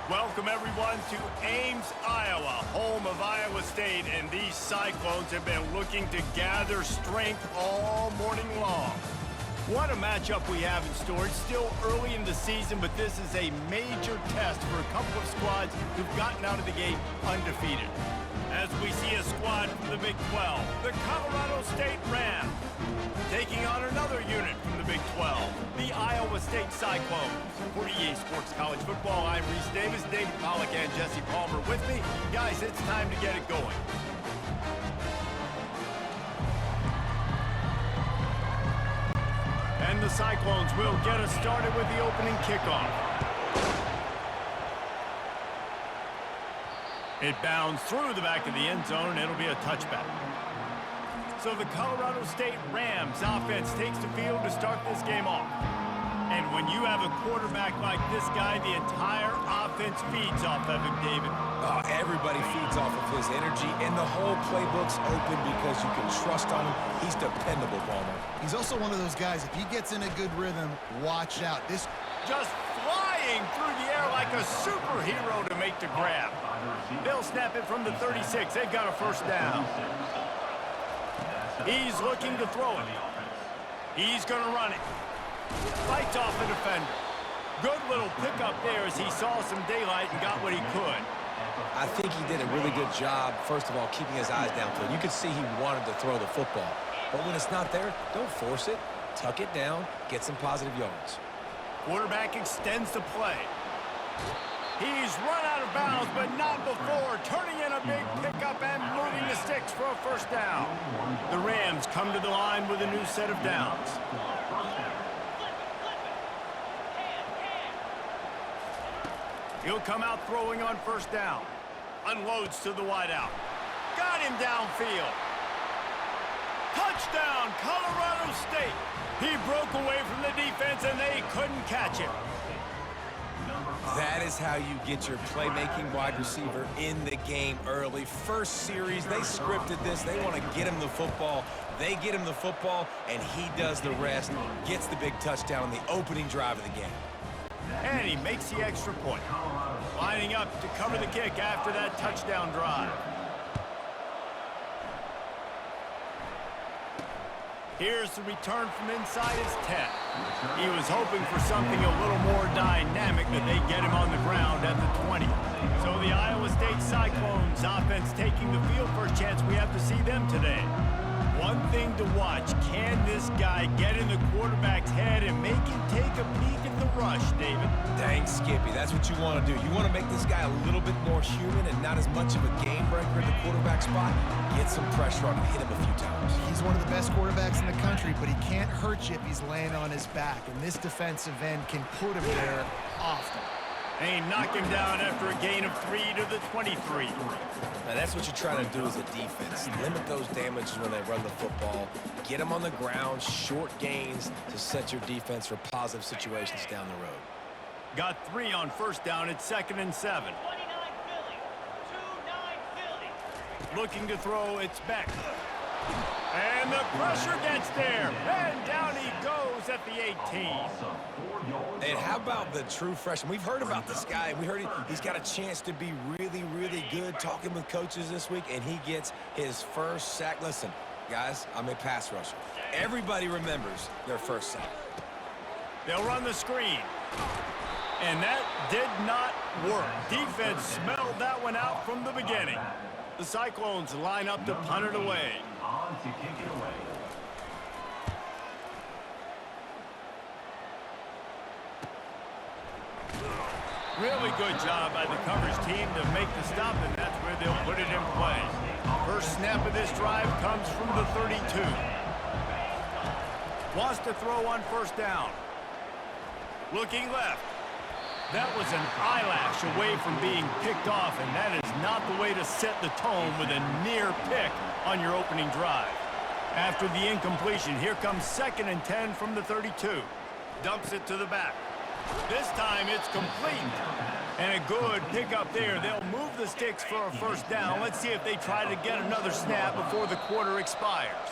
Welcome, everyone, to Ames, Iowa, home of Iowa State, and these Cyclones have been looking to gather strength all morning long. What a matchup we have in store. It's still early in the season, but this is a major test for a couple of squads who've gotten out of the gate undefeated. As we see a squad from the Big 12, the Colorado State Rams, taking on another unit from the Big 12, the Iowa State Cyclones. For EA Sports College Football, I'm Reese Davis, David Pollack, and Jesse Palmer with me. Guys, it's time to get it going. And the Cyclones will get us started with the opening kickoff. It bounds through the back of the end zone, and it'll be a touchback. So the Colorado State Rams offense takes the field to start this game off. And when you have a quarterback like this guy, the entire offense feeds off of him, David. Oh, everybody feeds off of his energy, and the whole playbook's open because you can trust on him. He's dependable, Palmer. He's also one of those guys, if he gets in a good rhythm, watch out. This just flying through the air like a superhero to make the grab. They'll snap it from the 36. They've got a first down. He's looking to throw it. He's going to run it. Fights off the defender. Good little pickup there as he saw some daylight and got what he could. I think he did a really good job, first of all, keeping his eyes downfield. You could see he wanted to throw the football. But when it's not there, don't force it. Tuck it down. Get some positive yards. Quarterback extends the play. He's run out of bounds, but not before turning in a big pickup and moving the sticks for a first down. The Rams come to the line with a new set of downs. He'll come out throwing on first down. Unloads to the wideout. Got him downfield. Touchdown, Colorado State. He broke away from the defense, and they couldn't catch him. That is how you get your playmaking wide receiver in the game early. First series, they scripted this. They want to get him the football. They get him the football, and he does the rest. Gets the big touchdown on the opening drive of the game. And he makes the extra point. Lining up to cover the kick after that touchdown drive. Here's the return from inside his 10. He was hoping for something a little more dynamic, but they get him on the ground at the 20. So the Iowa State Cyclones offense taking the field. First chance we have to see them today. One thing to watch, can this guy get in the quarterback's head and make him take a peek at the rush, David? Dang, Skippy, that's what you want to do. You want to make this guy a little bit more human and not as much of a game breaker at the quarterback spot. Get some pressure on him, hit him a few times. He's one of the best quarterbacks in the country, but he can't hurt you if he's laying on his back, and this defensive end can put him there often. And he knocked him down after a gain of 3 to the 23. Now that's what you're trying to do as a defense. Limit those damages when they run the football. Get them on the ground, short gains to set your defense for positive situations down the road. Got 3 on first down. It's 2nd and 7. Looking to throw, it's Beck. And the pressure gets there. And down he goes at the 18. And how about the true freshman? We've heard about this guy. We heard he's got a chance to be really, really good. Talking with coaches this week, and he gets his first sack. Listen, guys, I'm a pass rusher. Everybody remembers their first sack. They'll run the screen. And that did not work. Defense smelled that one out from the beginning. The Cyclones line up to punt it away. Really good job by the coverage team to make the stop, and that's where they'll put it in play. First snap of this drive comes from the 32. Wants to throw on first down. Looking left. That was an eyelash away from being picked off, and that is not the way to set the tone with a near pick on your opening drive. After the incompletion, here comes 2nd and 10 from the 32. Dumps it to the back. This time it's complete. And a good pickup there. They'll move the sticks for a first down. Let's see if they try to get another snap before the quarter expires.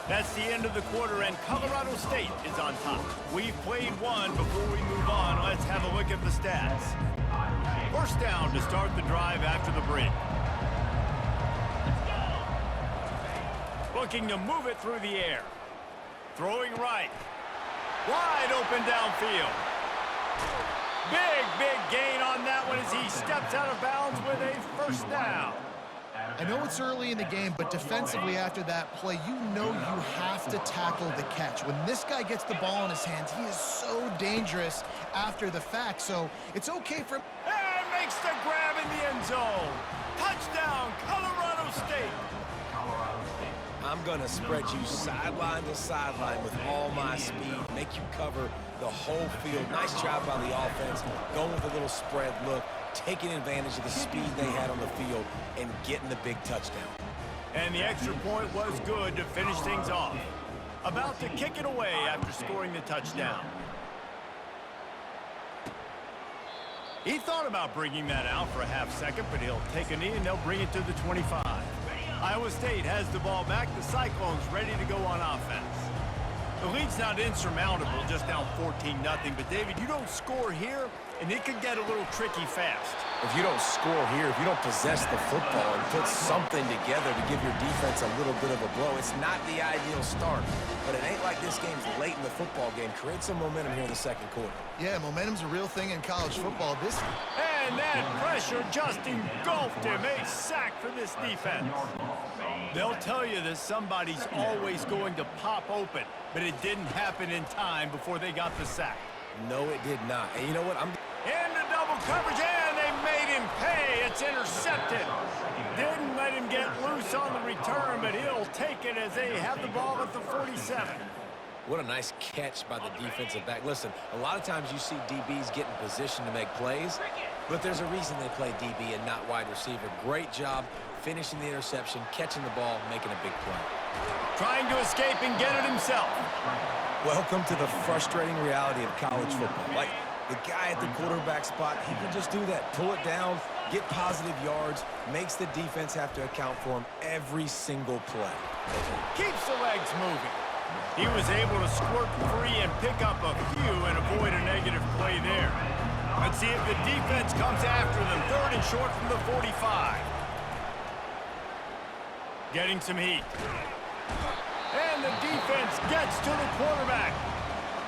That's the end of the quarter, and Colorado State is on top. We've played one. Before we move on, let's have a look at the stats. First down to start the drive after the break. Looking to move it through the air. Throwing right. Wide open downfield. Big gain on that one as he steps out of bounds with a first down. I know it's early in the game, but defensively after that play, you know you have to tackle the catch. When this guy gets the ball in his hands, he is so dangerous after the fact. So it's okay for him. And makes the grab in the end zone. Touchdown, Colorado State. I'm going to spread you sideline to sideline with all my speed, make you cover the whole field. Nice job by the offense, going with a little spread look, taking advantage of the speed they had on the field and getting the big touchdown. And the extra point was good to finish things off. About to kick it away after scoring the touchdown. He thought about bringing that out for a half second, but he'll take a knee and they'll bring it to the 25. Iowa State has the ball back. The Cyclones ready to go on offense. The lead's not insurmountable, just down 14-0. But, David, you don't score here, and it could get a little tricky fast. If you don't score here, if you don't possess the football and put something together to give your defense a little bit of a blow, it's not the ideal start. But it ain't like this game's late in the football game. Create some momentum here in the second quarter. Yeah, momentum's a real thing in college football. And that pressure just engulfed him. A sack for this defense. They'll tell you that somebody's always going to pop open, but it didn't happen in time before they got the sack. No, it did not. And you know what? Into double coverage, and they made him pay. It's intercepted. Didn't let him get loose on the return, but he'll take it as they have the ball at the 47. What a nice catch by the defensive back. Listen, a lot of times you see DBs get in position to make plays, but there's a reason they play DB and not wide receiver. Great job finishing the interception, catching the ball, making a big play. Trying to escape and get it himself. Welcome to the frustrating reality of college football. Like, the guy at the quarterback spot, he can just do that. Pull it down, get positive yards, makes the defense have to account for him every single play. Keeps the legs moving. He was able to squirt free and pick up a few and avoid a negative play there. Let's see if the defense comes after them. Third and short from the 45. Getting some heat. And the defense gets to the quarterback.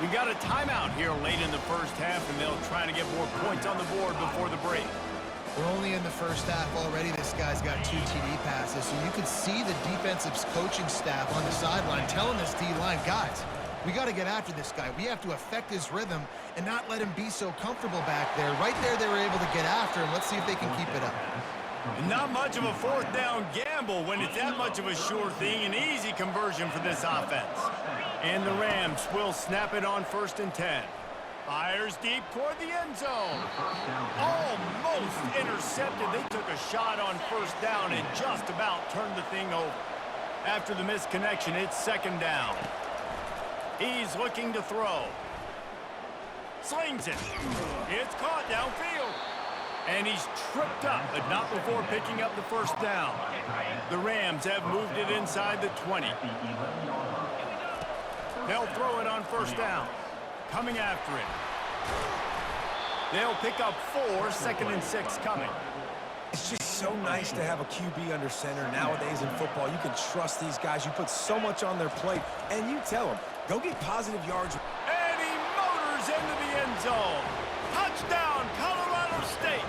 We got a timeout here late in the first half, and they'll try to get more points on the board before the break. We're only in the first half already. This guy's got 2 TD passes, so you can see the defensive coaching staff on the sideline telling this D-line, guys, we got to get after this guy. We have to affect his rhythm and not let him be so comfortable back there. Right there, they were able to get after him. Let's see if they can keep it up. Not much of a fourth down gamble when it's that much of a sure thing. An easy conversion for this offense. And the Rams will snap it on 1st and 10. Fires deep toward the end zone. Almost intercepted. They took a shot on 1st down and just about turned the thing over. After the misconnection, it's 2nd down. He's looking to throw. Slings it. It's caught downfield. And he's tripped up, but not before picking up the 1st down. The Rams have moved it inside the 20. They'll throw it on 1st down. Coming after it. They'll pick up 4, 2nd and 6 coming. It's just so nice to have a QB under center. Nowadays in football, you can trust these guys. You put so much on their plate, and you tell them, go get positive yards. And he motors into the end zone. Touchdown, Colorado State.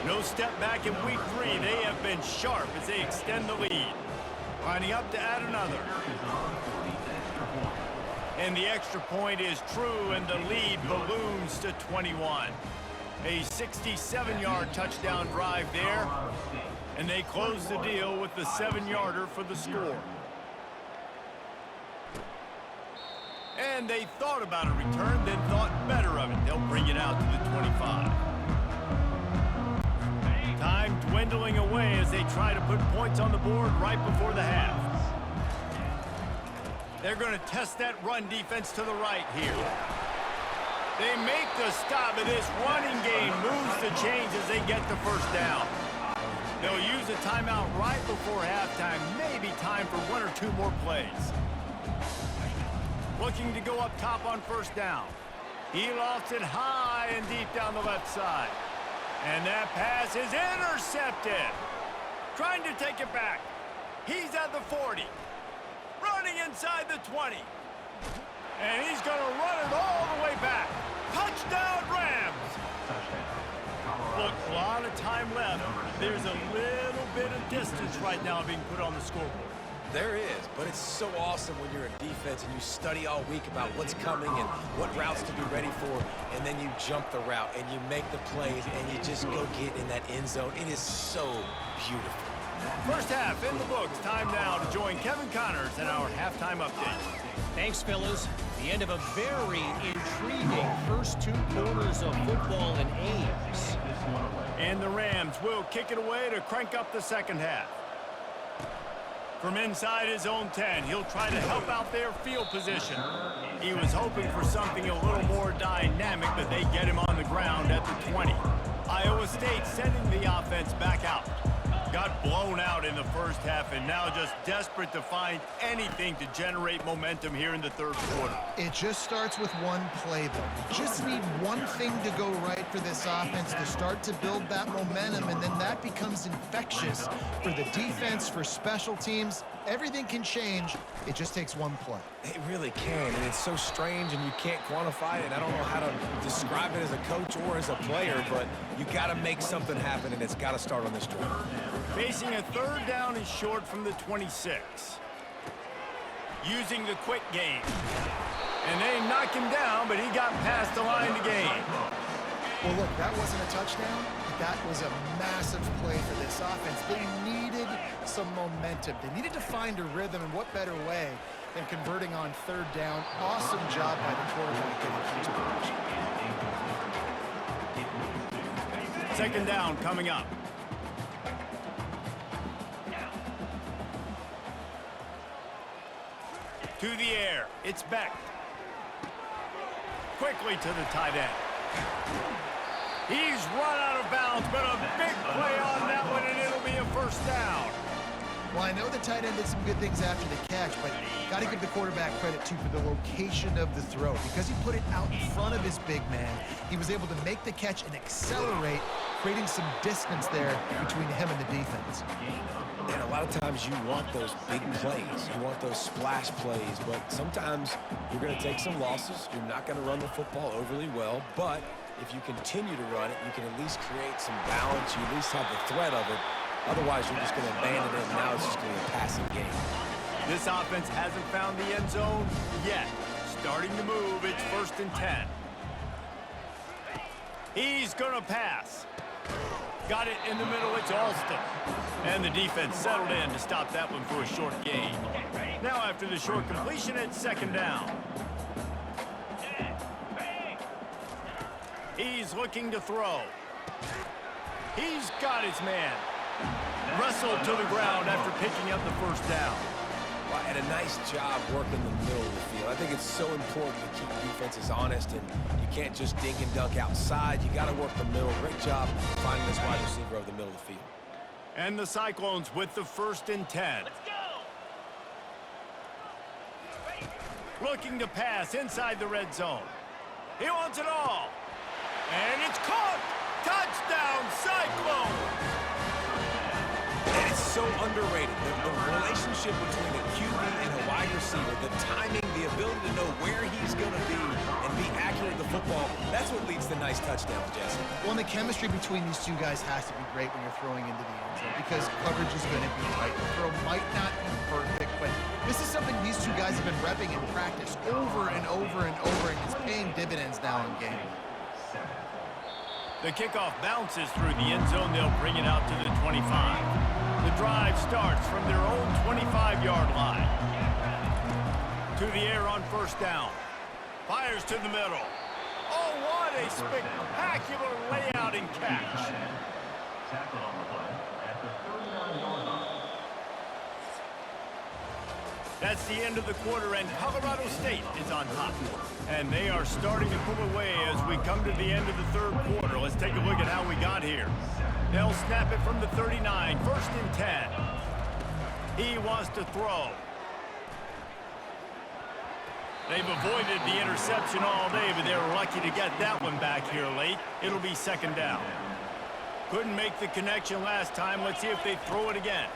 No step back in week 3. They have been sharp as they extend the lead. Lining up to add another. And the extra point is true, and the lead balloons to 21. A 67-yard touchdown drive there, and they close the deal with the 7-yarder for the score. And they thought about a return, then thought better of it. They'll bring it out to the 25. Time dwindling away as they try to put points on the board right before the half. They're going to test that run defense to the right here. They make the stop, and this running game moves the chains as they get the 1st down. They'll use a timeout right before halftime. Maybe time for one or two more plays. Looking to go up top on first down. He lofts it high and deep down the left side. And that pass is intercepted. Trying to take it back. He's at the 40. Running inside the 20. And he's going to run it all the way back. Touchdown, Rams! Look, a lot of time left. There's a little bit of distance right now being put on the scoreboard. There is, but it's so awesome when you're a defense and you study all week about what's coming and what routes to be ready for, and then you jump the route and you make the plays and you just go get in that end zone. It is so beautiful. First half in the books. Time now to join Kevin Connors in our halftime update. Thanks, fellas. The end of a very intriguing first 2 quarters of football in Ames. And the Rams will kick it away to crank up the second half. From inside his own 10, he'll try to help out their field position. He was hoping for something a little more dynamic, but they get him on the ground at the 20. Iowa State sending the offense back out. Got blown out in the first half and now just desperate to find anything to generate momentum here in the third quarter. It just starts with one play, though. You just need one thing to go right for this offense to start to build that momentum, and then that becomes infectious for the defense, for special teams. Everything can change. It just takes one play. It really can, and it's so strange, and you can't quantify it. I don't know how to describe it as a coach or as a player, but you got to make something happen, and it's got to start on this drive. Facing a third down and short from the 26. Using the quick game. And they knock him down, but he got past the line to gain. Well, look, that wasn't a touchdown. That was a massive play for this offense. They needed some momentum. They needed to find a rhythm, and what better way than converting on third down. Awesome job by the quarterback getting to position. Second down coming up. To the air. It's Beck. Quickly to the tight end. He's run out of bounds, but a big play on that one, and it'll be a first down. Well, I know the tight end did some good things after the catch, but got to give the quarterback credit, too, for the location of the throw. Because he put it out in front of his big man, he was able to make the catch and accelerate, creating some distance there between him and the defense. And a lot of times you want those big plays. You want those splash plays, but sometimes you're going to take some losses. You're not going to run the football overly well, but if you continue to run it, you can at least create some balance. You at least have the threat of it. Otherwise, you're just going to abandon it, and now it's just going to be a passing game. This offense hasn't found the end zone yet. Starting to move, it's 1st and 10. He's going to pass. Got it in the middle, it's Alston. And the defense settled in to stop that one for a short gain. Now after the short completion, it's second down. He's looking to throw. He's got his man. Wrestled to the ground after picking up the first down. Well, and a nice job working the middle of the field. I think it's so important to keep defenses honest, and you can't just dink and dunk outside. You got to work the middle. Great job finding this wide receiver over the middle of the field. And the Cyclones with the 1st and 10. Looking to pass inside the red zone. He wants it all. And it's caught! Touchdown, Cyclones! And it's so underrated. The relationship between a QB and a wide receiver, the timing, the ability to know where he's going to be and be accurate with the football, that's what leads to nice touchdowns, Jesse. Well, and the chemistry between these two guys has to be great when you're throwing into the end zone because coverage is going to be tight. The throw might not be perfect, but this is something these two guys have been repping in practice over and over and over, and it's paying dividends now in game. The kickoff bounces through the end zone. They'll bring it out to the 25. The drive starts from their own 25-yard line. To the air on first down. Fires to the middle. Oh, what a spectacular layout and catch. That's the end of the quarter, and Colorado State is on top. And they are starting to pull away as we come to the end of the third quarter. Let's take a look at how we got here. They'll snap it from the 39, 1st and 10. He wants to throw. They've avoided the interception all day, but they're lucky to get that one back here late. It'll be 2nd down. Couldn't make the connection last time. Let's see if they throw it again.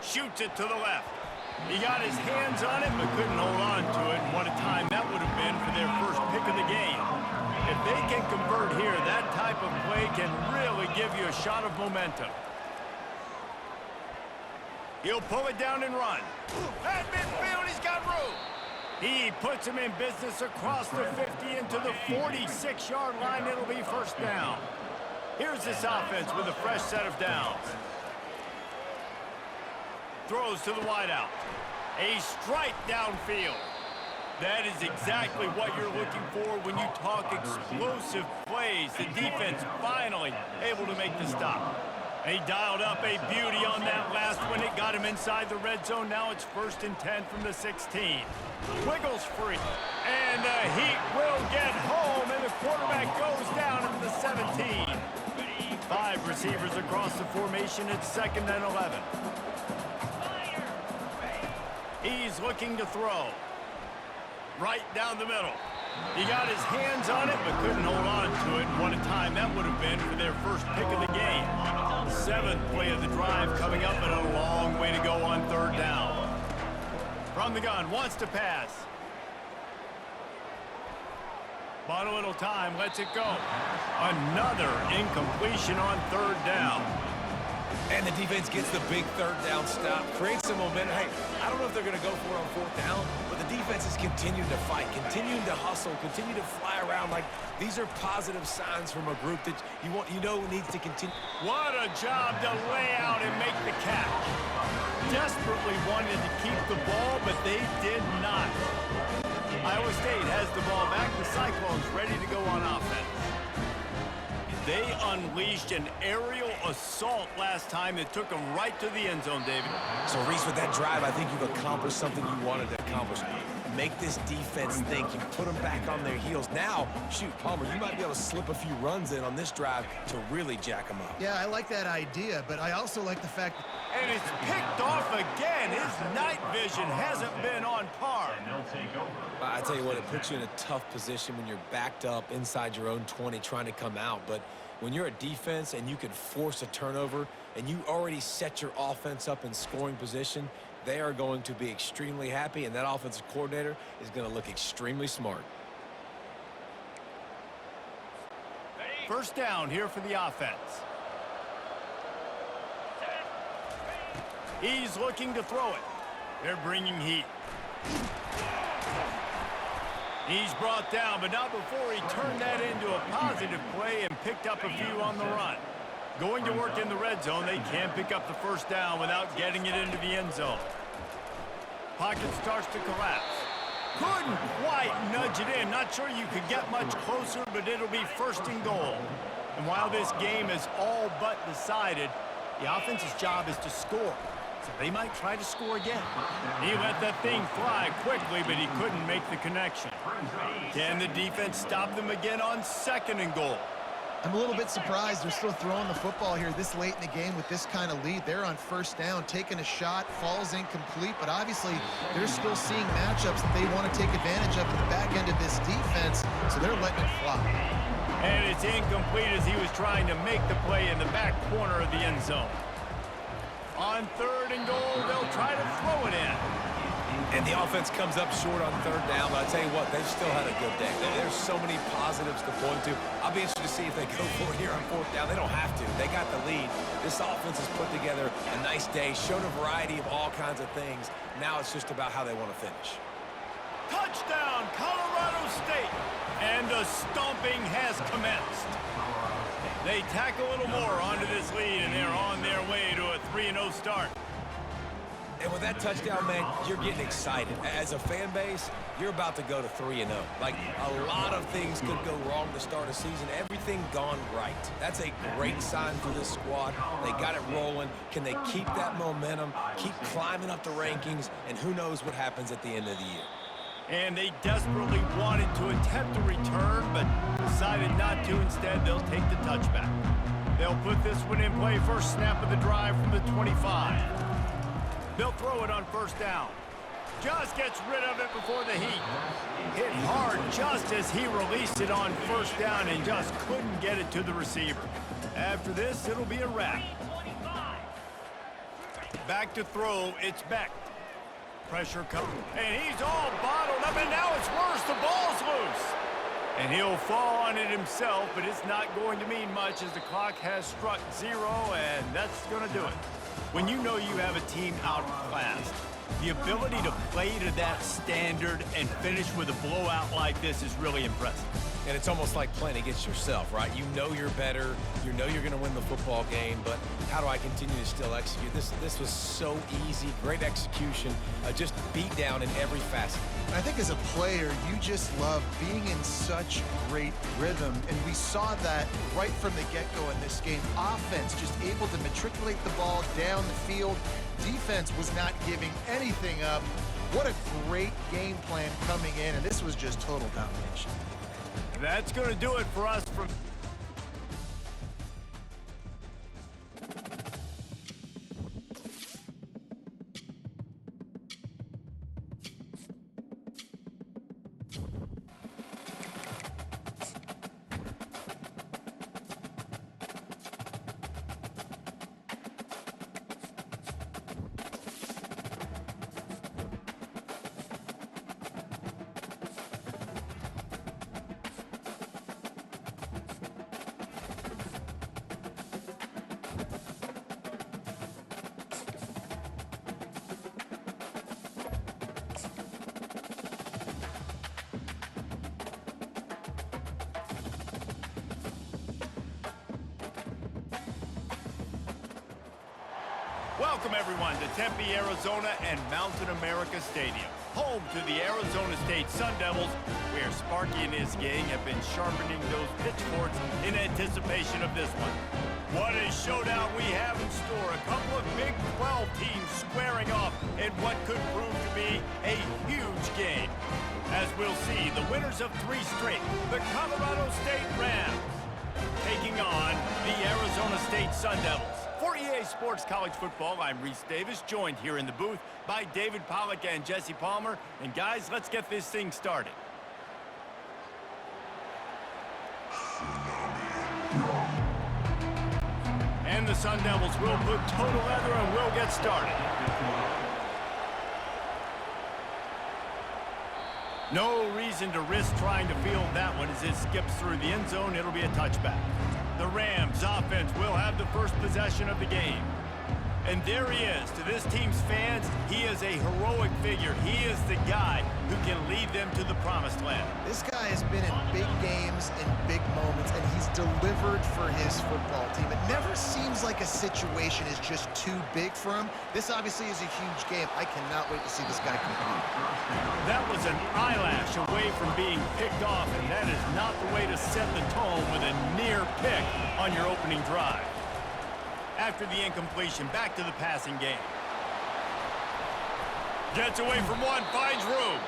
Shoots it to the left. He got his hands on it, but couldn't hold on to it. And what a time that would have been for their first pick of the game. If they can convert here, that type of play can really give you a shot of momentum. He'll pull it down and run. At midfield, he's got room. He puts him in business across the 50 into the 46-yard line. It'll be 1st down. Here's this offense with a fresh set of downs. Throws to the wideout. A strike downfield. That is exactly what you're looking for when you talk explosive plays. The defense finally able to make the stop. He dialed up a beauty on that last one. It got him inside the red zone. Now it's 1st and 10 from the 16. Wiggles free. And the Heat will get home, and the quarterback goes down into the 17. 5 receivers across the formation. It's 2nd and 11. He's looking to throw. Right down the middle. He got his hands on it, but couldn't hold on to it. What a time that would have been for their first pick of the game. 7th play of the drive coming up, but a long way to go on 3rd down. From the gun, wants to pass. Bought a little time, lets it go. Another incompletion on 3rd down. And the defense gets the big 3rd down stop, creates some momentum. Hey, I don't know if they're going to go for it on 4th down, but the defense is continuing to fight, continuing to hustle, continue to fly around. Like, these are positive signs from a group that you know needs to continue. What a job to lay out and make the catch. Desperately wanted to keep the ball, but they did not. Iowa State has the ball back. The Cyclones ready to go on offense. They unleashed an aerial assault last time that took them right to the end zone, David. So, Reese, with that drive, I think you've accomplished something you wanted to accomplish. Make this defense think. You put them back on their heels. Now, shoot, Palmer, you might be able to slip a few runs in on this drive to really jack them up. Yeah, I like that idea, but I also like the fact that... And it's picked off again. His night vision hasn't been on par. I tell you what, it puts you in a tough position when you're backed up inside your own 20 trying to come out. But when you're a defense and you can force a turnover and you already set your offense up in scoring position, they are going to be extremely happy, and that offensive coordinator is going to look extremely smart. 1st down here for the offense. He's looking to throw it. They're bringing heat. He's brought down, but not before he turned that into a positive play and picked up a few on the run. Going to work in the red zone, they can't pick up the 1st down without getting it into the end zone. Pocket starts to collapse. Couldn't quite nudge it in. Not sure you could get much closer, but it'll be 1st and goal. And while this game is all but decided, the offense's job is to score. So they might try to score again. He let that thing fly quickly, but he couldn't make the connection. Can the defense stop them again on 2nd and goal? I'm a little bit surprised they're still throwing the football here this late in the game with this kind of lead. They're on 1st down, taking a shot, falls incomplete, but obviously they're still seeing matchups that they want to take advantage of at the back end of this defense, so they're letting it fly. And it's incomplete as he was trying to make the play in the back corner of the end zone. On 3rd and goal, they'll try to throw it in. And the offense comes up short on 3rd down, but I'll tell you what, they've still had a good day. There's so many positives to point to. I'll be interested to see if they go for it here on 4th down. They don't have to. They got the lead. This offense has put together a nice day, shown a variety of all kinds of things. Now it's just about how they want to finish. Touchdown, Colorado State! And the stomping has commenced. They tack a little more onto this lead, and they're on their way to a 3-0 start. And with that touchdown, man, you're getting excited. As a fan base, you're about to go to 3-0. Like, a lot of things could go wrong to start a season. Everything gone right. That's a great sign for this squad. They got it rolling. Can they keep that momentum, keep climbing up the rankings, and who knows what happens at the end of the year. And they desperately wanted to attempt a return, but decided not to. Instead, they'll take the touchback. They'll put this one in play. First snap of the drive from the 25. They'll throw it on first down. Just gets rid of it before the heat. Hit hard just as he released it on first down and just couldn't get it to the receiver. After this, it'll be a wrap. Back to throw, it's Beck. Pressure coming, and he's all bottled up, and now it's worse. The ball's loose. And he'll fall on it himself, but it's not going to mean much as the clock has struck 0, and that's going to do it. When you know you have a team outclassed, the ability to play to that standard and finish with a blowout like this is really impressive. And it's almost like playing against yourself, right? You know you're better. You know you're going to win the football game, but how do I continue to still execute? This was so easy, great execution, just beat down in every facet. I think as a player, you just love being in such great rhythm, and we saw that right from the get-go in this game. Offense just able to matriculate the ball down the field. Defense was not giving anything up. What a great game plan coming in, and this was just total domination. That's going to do it for us from... Welcome, everyone, to Tempe, Arizona and Mountain America Stadium, home to the Arizona State Sun Devils, where Sparky and his gang have been sharpening those pitchforks in anticipation of this one. What a showdown we have in store. A couple of Big 12 teams squaring off in what could prove to be a huge game. As we'll see, the winners of 3 straight, the Colorado State Rams, taking on the Arizona State Sun Devils. For EA Sports College Football, I'm Reese Davis, joined here in the booth by David Pollack and Jesse Palmer. And guys, let's get this thing started. And the Sun Devils will put total leather and will get started. No reason to risk trying to field that one as it skips through the end zone. It'll be a touchback. The Rams offense will have the first possession of the game. And there he is. To this team's fans, he is a heroic figure. He is the guy who can lead them to the promised land. This guy has been in big games and big moments, and he's delivered for his football team. It never seems like a situation is just too big for him. This obviously is a huge game. I cannot wait to see this guy compete. That was an eyelash away from being picked off, and that is not the way to set the tone with a near pick on your opening drive. After the incompletion, back to the passing game. Gets away from one, finds room.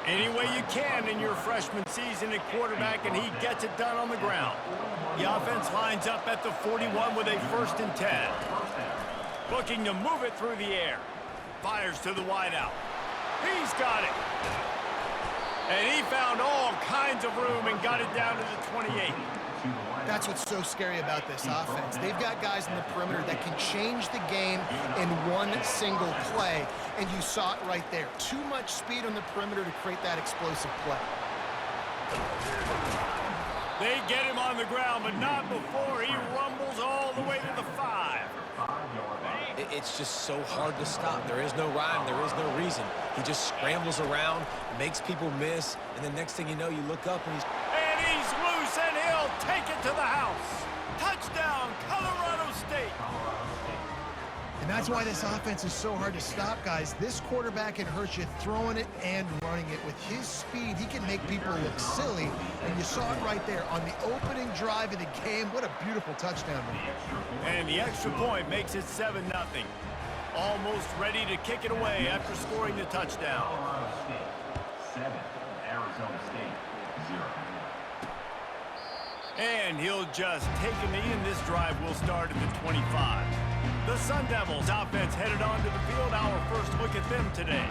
Any way you can in your freshman season at quarterback, and he gets it done on the ground. The offense lines up at the 41 with a 1st and 10. Looking to move it through the air. Fires to the wideout. He's got it. And he found all kinds of room and got it down to the 28. That's what's so scary about this offense. They've got guys in the perimeter that can change the game in one single play, and you saw it right there. Too much speed on the perimeter to create that explosive play. They get him on the ground, but not before he rumbles all the way to the 5. It's just so hard to stop. There is no rhyme. There is no reason. He just scrambles around, makes people miss, and the next thing you know, you look up and he's loose, and he'll take it to the house. Touchdown, Colorado State. And that's why this offense is so hard to stop, guys. This quarterback can hurt you throwing it and running it. With his speed, he can make people look silly, and you saw it right there on the opening drive of the game. What a beautiful touchdown. And the extra point makes it 7-0. Almost ready to kick it away after scoring the touchdown. Colorado State 7, Arizona State 0. And he'll just take a knee, and this drive will start at the 25. The Sun Devils offense headed onto the field. Our first look at them today.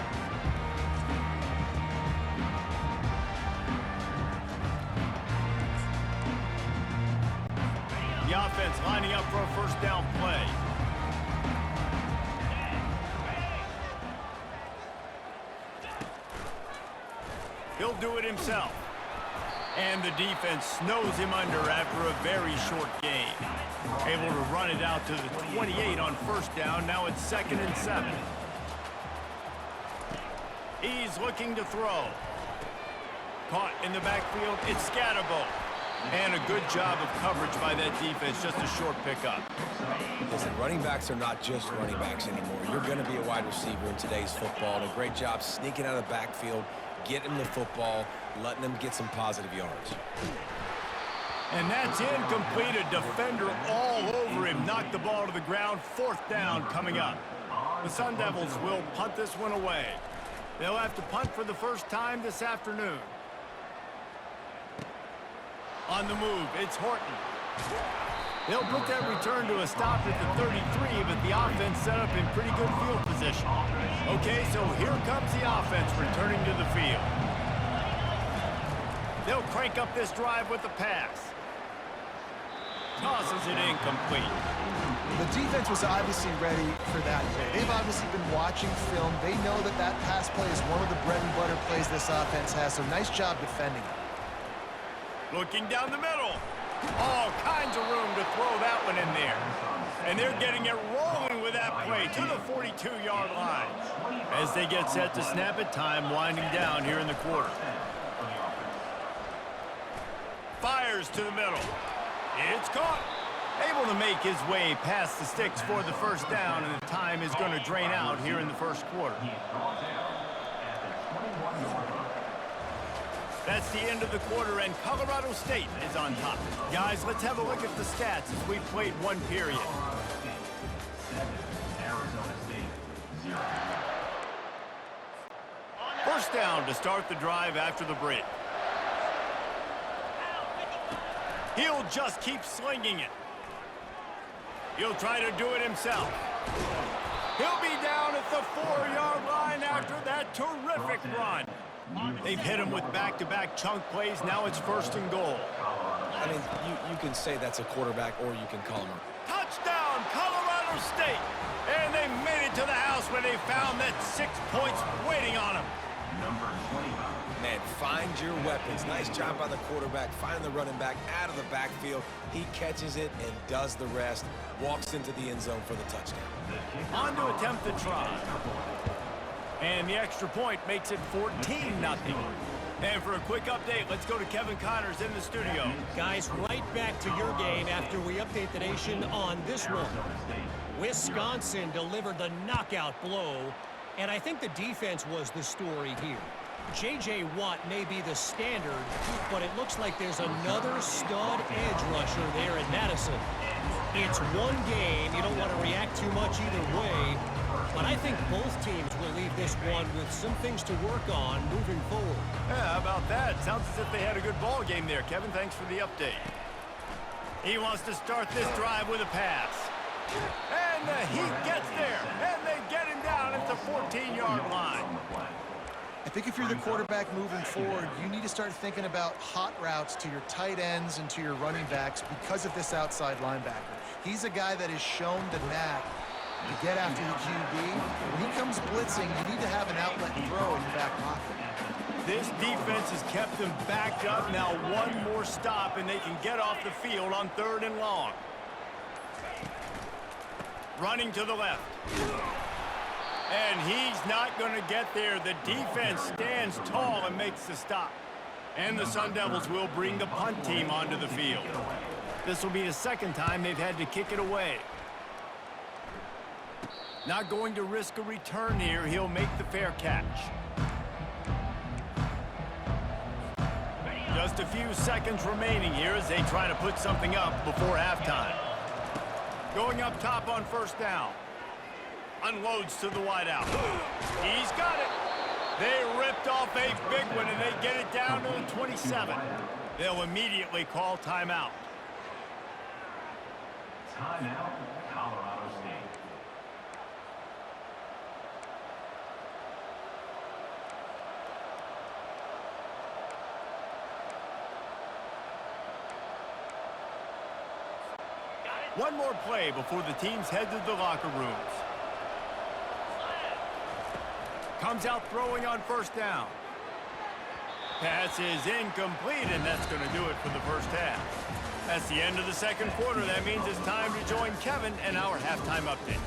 The offense lining up for a first down play. He'll do it himself. And the defense snows him under after a very short gain. Able to run it out to the 28 on first down. Now it's 2nd and 7. He's looking to throw. Caught in the backfield. It's Scatterbo. And a good job of coverage by that defense. Just a short pickup. Listen, running backs are not just running backs anymore. You're going to be a wide receiver in today's football. And a great job sneaking out of the backfield, getting the football, letting them get some positive yards. And that's incomplete. A defender all over him. Knocked the ball to the ground. 4th down coming up. The Sun Devils will punt this one away. They'll have to punt for the first time this afternoon. On the move, it's Horton. They'll put that return to a stop at the 33, but the offense set up in pretty good field position. Okay, so here comes the offense returning to the field. They'll crank up this drive with the pass. Tosses it incomplete. The defense was obviously ready for that play. They've obviously been watching film. They know that that pass play is one of the bread and butter plays this offense has, so nice job defending it. Looking down the middle. All kinds of room to throw that one in there. And they're getting it rolling with that play to the 42-yard line. As they get set to snap it, time winding down here in the quarter. Fires to the middle. It's caught. Able to make his way past the sticks for the first down, and the time is going to drain out here in the first quarter. That's the end of the quarter, and Colorado State is on top. Guys, let's have a look at the stats as we've played one period. Colorado State 7, Arizona State 0. First down to start the drive after the break. He'll just keep slinging it. He'll try to do it himself. He'll be down at the 4-yard line after that terrific run. They've hit him with back-to-back chunk plays. Now it's 1st and goal. I mean, you can say that's a quarterback, or you can call him a... Touchdown, Colorado State! And they made it to the house where they found that 6 points waiting on them. Number 25. Man, find your weapons. Nice job by the quarterback. Find the running back out of the backfield. He catches it and does the rest. Walks into the end zone for the touchdown. On to attempt the try. And the extra point makes it 14-0. And for a quick update, let's go to Kevin Connors in the studio. Guys, right back to your game after we update the nation on this one. Wisconsin delivered the knockout blow, and I think the defense was the story here. J.J. Watt may be the standard, but it looks like there's another stud edge rusher there in Madison. It's one game. You don't want to react too much either way, but I think both teams will leave this one with some things to work on moving forward. Yeah, how about that? Sounds as if they had a good ball game there. Kevin, thanks for the update. He wants to start this drive with a pass. And he gets there, and they get him down at the 14-yard line. I think if you're the quarterback moving forward, you need to start thinking about hot routes to your tight ends and to your running backs because of this outside linebacker. He's a guy that has shown the knack to get after the QB. When he comes blitzing, you need to have an outlet throw in your back pocket. This defense has kept them backed up. Now one more stop, and they can get off the field on 3rd and long. Running to the left. And he's not going to get there. The defense stands tall and makes the stop. And the Sun Devils will bring the punt team onto the field. This will be the 2nd time they've had to kick it away. Not going to risk a return here. He'll make the fair catch. Just a few seconds remaining here as they try to put something up before halftime. Going up top on first down. Unloads to the wideout. He's got it. They ripped off a big one, and they get it down to the 27. They'll immediately call timeout. Timeout, Colorado State. One more play before the teams head to the locker rooms. Comes out throwing on first down. Pass is incomplete, and that's going to do it for the first half. That's the end of the second quarter. That means it's time to join Kevin and our halftime update.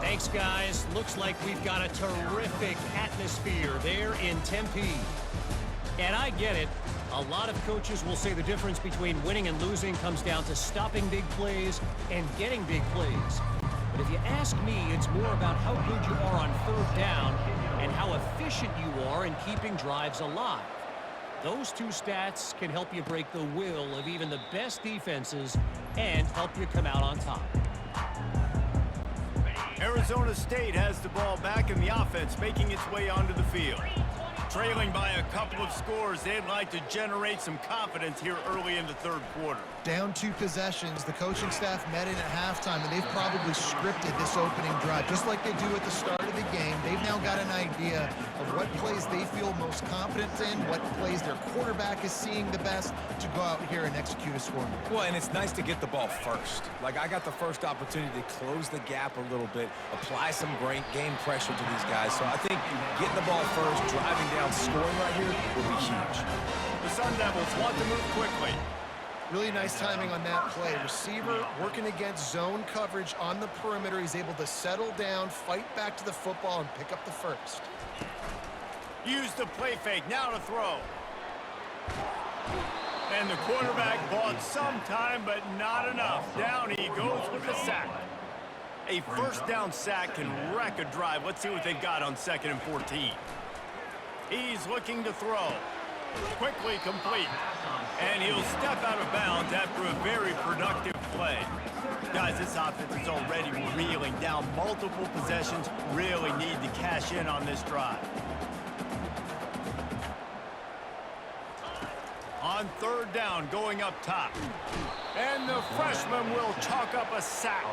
Thanks, guys. Looks like we've got a terrific atmosphere there in Tempe. And I get it. A lot of coaches will say the difference between winning and losing comes down to stopping big plays and getting big plays. But if you ask me, it's more about how good you are on third down and how efficient you are in keeping drives alive. Those two stats can help you break the will of even the best defenses and help you come out on top. Arizona State has the ball back in the offense, making its way onto the field. Trailing by a couple of scores, they'd like to generate some confidence here early in the third quarter. Down 2 possessions, the coaching staff met in at halftime, and they've probably scripted this opening drive. Just like they do at the start of the game, they've now got an idea of what plays they feel most confident in, what plays their quarterback is seeing the best to go out here and execute a scoring. Well, and it's nice to get the ball first. Like, I got the first opportunity to close the gap a little bit, apply some great game pressure to these guys. So I think getting the ball first, driving down, scoring right here will be huge. The Sun Devils want to move quickly. Really nice timing on that play. Receiver working against zone coverage on the perimeter. He's able to settle down, fight back to the football, and pick up the first. Use the play fake, now to throw. And the quarterback bought some time, but not enough. Down he goes with the sack. A first down sack can wreck a drive. Let's see what they've got on 2nd and 14. He's looking to throw. Quickly complete. And he'll step out of bounds after a very productive play. Guys, this offense is already reeling down multiple possessions. Really need to cash in on this drive. On third down, going up top. And the freshman will chalk up a sack.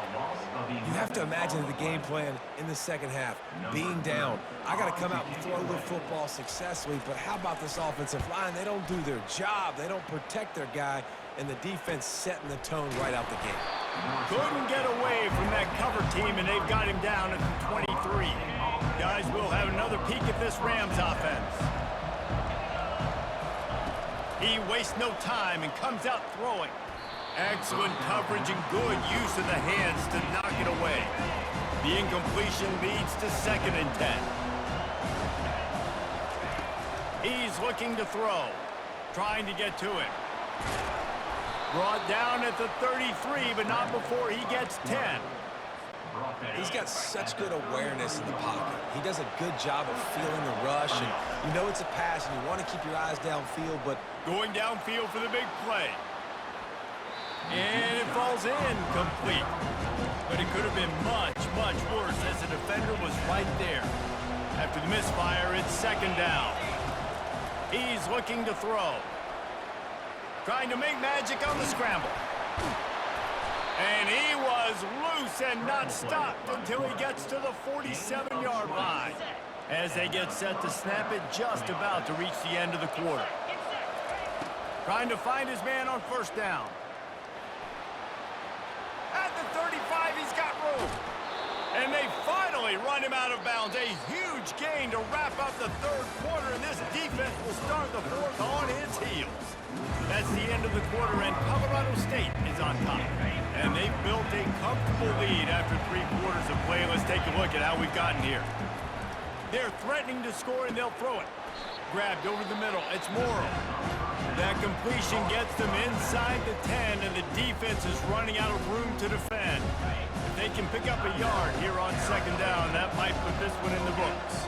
You have to imagine the game plan in the second half. Being down, I got to come out and throw the football successfully, but how about this offensive line? They don't do their job. They don't protect their guy, and the defense setting the tone right out the gate. Couldn't get away from that cover team, and they've got him down at the 23. Guys, we'll have another peek at this Rams offense. He wastes no time and comes out throwing. Excellent coverage and good use of the hands to knock it away. The incompletion leads to 2nd and 10. He's looking to throw, trying to get to it. Brought down at the 33, but not before he gets 10. He's got such good awareness in the pocket. He does a good job of feeling the rush, and you know it's a pass, and you want to keep your eyes downfield, but going downfield for the big play. And it falls in complete. But it could have been much, much worse as the defender was right there. After the misfire, it's 2nd down. He's looking to throw. Trying to make magic on the scramble. And he was loose and not stopped until he gets to the 47-yard line. As they get set to snap it, just about to reach the end of the quarter. Trying to find his man on first down. At the 35, he's got room. And they finally run him out of bounds. A huge gain to wrap up the third quarter, and this defense will start the fourth on its heels. That's the end of the quarter, and Colorado State is on top. And they've built a comfortable lead after 3 quarters of play. Let's take a look at how we've gotten here. They're threatening to score, and they'll throw it. Grabbed over the middle. It's Morrow. That completion gets them inside the 10, and the defense is running out of room to defend. If they can pick up a yard here on second down, that might put this one in the books.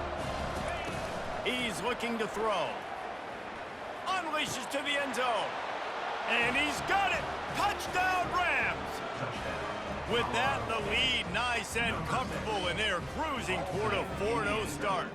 He's looking to throw. Unleashes to the end zone. And he's got it. Touchdown, Rams. With that, the lead nice and comfortable, and they're cruising toward a 4-0 start.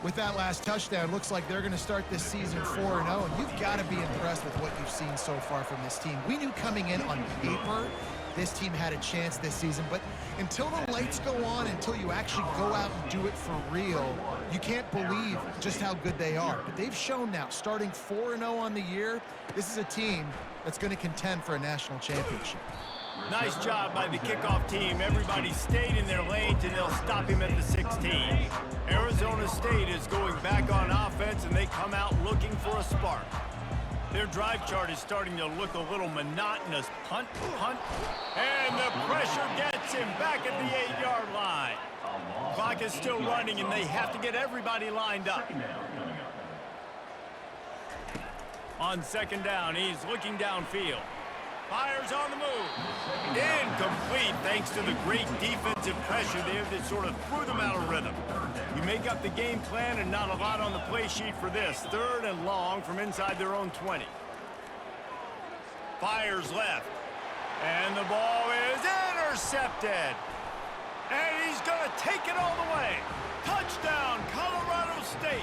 With that last touchdown, looks like they're going to start this season 4-0, and you've got to be impressed with what you've seen so far from this team. We knew coming in on paper this team had a chance this season, but until the lights go on, until you actually go out and do it for real, you can't believe just how good they are. But they've shown now, starting 4-0 on the year, this is a team that's going to contend for a national championship. Nice job by the kickoff team. Everybody stayed in their lanes, and they'll stop him at the 16. Arizona State is going back on offense, and they come out looking for a spark. Their drive chart is starting to look a little monotonous. Punt, punt, and the pressure gets him back at the 8-yard line. Clock is still running, and they have to get everybody lined up. On second down, he's looking downfield. Fires on the move. Incomplete thanks to the great defensive pressure there that sort of threw them out of rhythm. You make up the game plan and not a lot on the play sheet for this. 3rd and long from inside their own 20. Fires left. And the ball is intercepted. And he's going to take it all the way. Touchdown, Colorado State.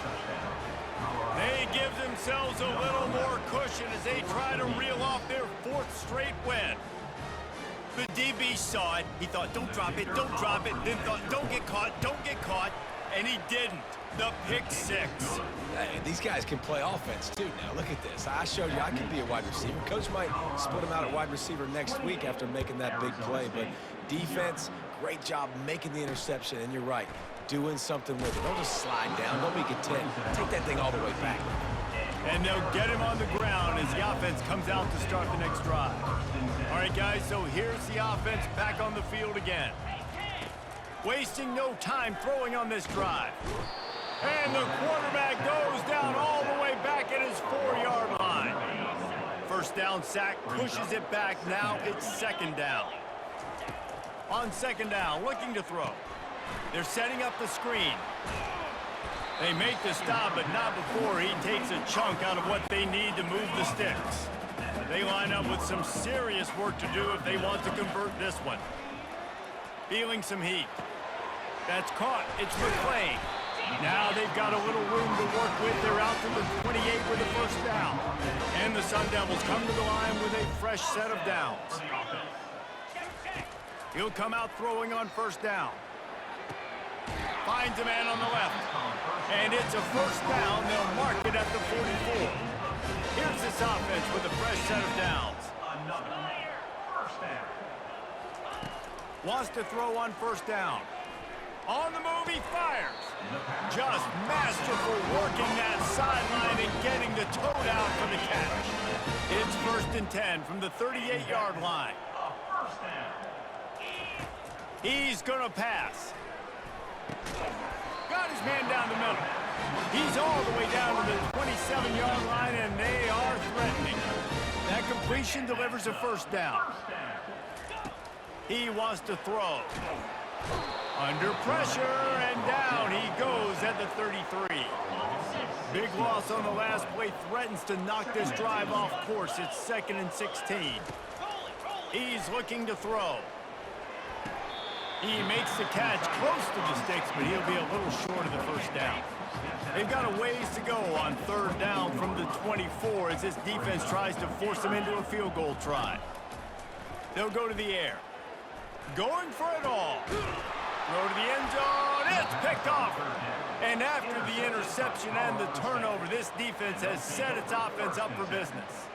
They give themselves a little more cushion as they try to reel off their 4th straight win. The DB saw it. He thought, don't drop it, don't drop it. Then thought, don't get caught, and he didn't. The pick 6. Hey, these guys can play offense, too. Now, look at this. I showed you I can be a wide receiver. Coach might split him out at wide receiver next week after making that big play. But defense, great job making the interception. And you're right, doing something with it. Don't just slide down. Don't be content. Take that thing all the way back. And they'll get him on the ground as the offense comes out to start the next drive. All right, guys, so here's the offense back on the field again. Wasting no time throwing on this drive. And the quarterback goes down all the way back at his 4-yard line. First down sack, pushes it back. Now it's second down. On second down, looking to throw. They're setting up the screen. They make the stop, but not before he takes a chunk out of what they need to move the sticks. They line up with some serious work to do if they want to convert this one. Feeling some heat. That's caught. It's McClain. Now they've got a little room to work with. They're out to the 28 with the first down. And the Sun Devils come to the line with a fresh set of downs. He'll come out throwing on first down. Finds a man on the left. And it's a first down. They'll mark it at the 44. Here's this offense with a fresh set of downs. Wants to throw on first down. On the move, he fires. Just masterful working that sideline and getting the toad out for the catch. It's 1st and 10 from the 38-yard line. He's going to pass. Got his man down the middle. He's all the way down to the 27-yard line, and they are threatening. That completion delivers a first down. He wants to throw. Under pressure, and down he goes at the 33. Big loss on the last play threatens to knock this drive off course. It's 2nd and 16. He's looking to throw. He makes the catch close to the sticks, but he'll be a little short of the first down. They've got a ways to go on 3rd down from the 24 as this defense tries to force them into a field goal try. They'll go to the air. Going for it all. Throw to the end zone. It's picked off. And after the interception and the turnover, this defense has set its offense up for business.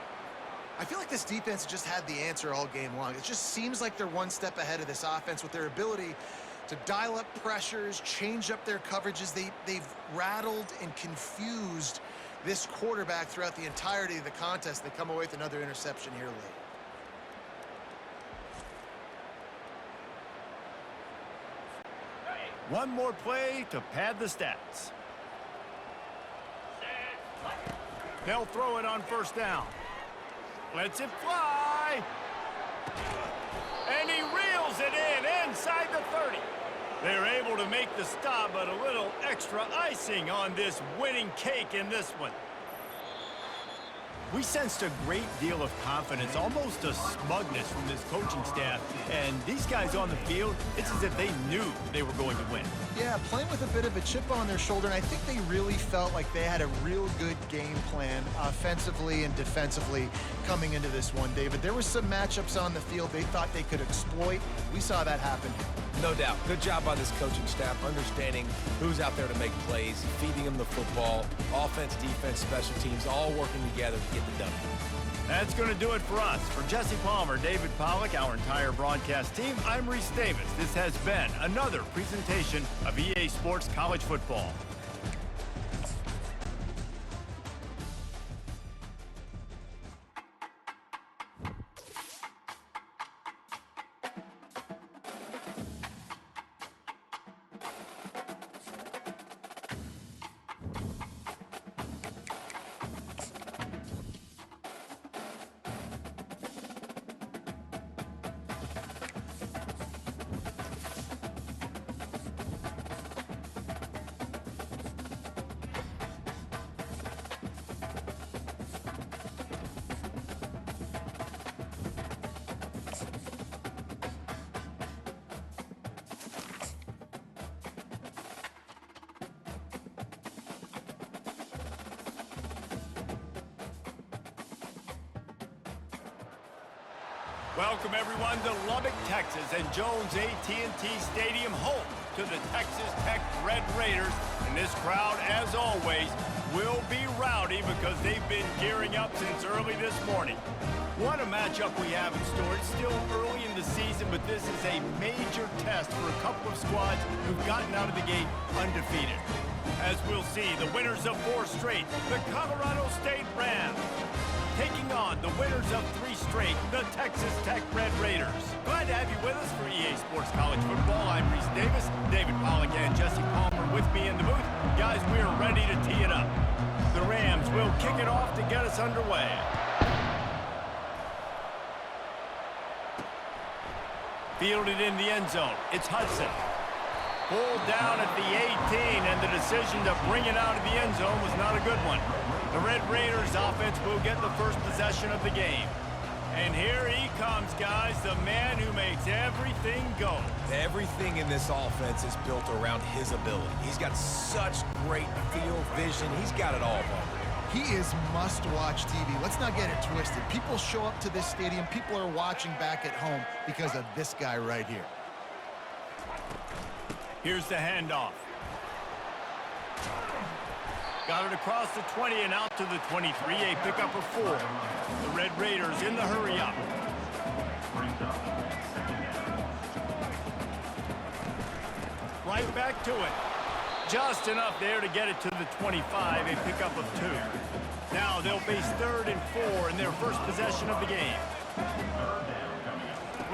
I feel like this defense just had the answer all game long. It just seems like they're one step ahead of this offense with their ability to dial up pressures, change up their coverages. They've rattled and confused this quarterback throughout the entirety of the contest. They come away with another interception here late. One more play to pad the stats. They'll throw it on first down. Lets it fly. And he reels it in inside the 30. They're able to make the stop, but a little extra icing on this winning cake in this one. We sensed a great deal of confidence, almost a smugness from this coaching staff. And these guys on the field, it's as if they knew they were going to win. Yeah, playing with a bit of a chip on their shoulder, and I think they really felt like they had a real good game plan offensively and defensively coming into this one, David. There were some matchups on the field they thought they could exploit. We saw that happen. No doubt. Good job by this coaching staff, understanding who's out there to make plays, feeding them the football, offense, defense, special teams, all working together to get the W. That's going to do it for us. For Jesse Palmer, David Pollack, our entire broadcast team, I'm Reese Davis. This has been another presentation of EA Sports College Football. Welcome, everyone, to Lubbock, Texas, and Jones AT&T Stadium, home to the Texas Tech Red Raiders. And this crowd, as always, will be rowdy because they've been gearing up since early this morning. What a matchup we have in store. It's still early in the season, but this is a major test for a couple of squads who've gotten out of the gate undefeated. As we'll see, the winners of 4 straight, the Colorado State Rams, taking on the winners of 3 straight, the Texas Tech Red Raiders. Glad to have you with us for EA Sports College Football. I'm Reese Davis, David Pollack and Jesse Palmer with me in the booth. Guys, we are ready to tee it up. The Rams will kick it off to get us underway. Fielded in the end zone, it's Hudson. Pulled down at the 18, and the decision to bring it out of the end zone was not a good one. The Red Raiders offense will get the first possession of the game. And here he comes, guys, the man who makes everything go. Everything in this offense is built around his ability. He's got such great field vision. He's got it all, Paul. He is must-watch TV. Let's not get it twisted. People show up to this stadium. People are watching back at home because of this guy right here. Here's the handoff. Got it across the 20 and out to the 23, a pickup of 4. The Red Raiders in the hurry-up. Right back to it. Just enough there to get it to the 25, a pickup of 2. Now they'll face 3rd and 4 in their first possession of the game.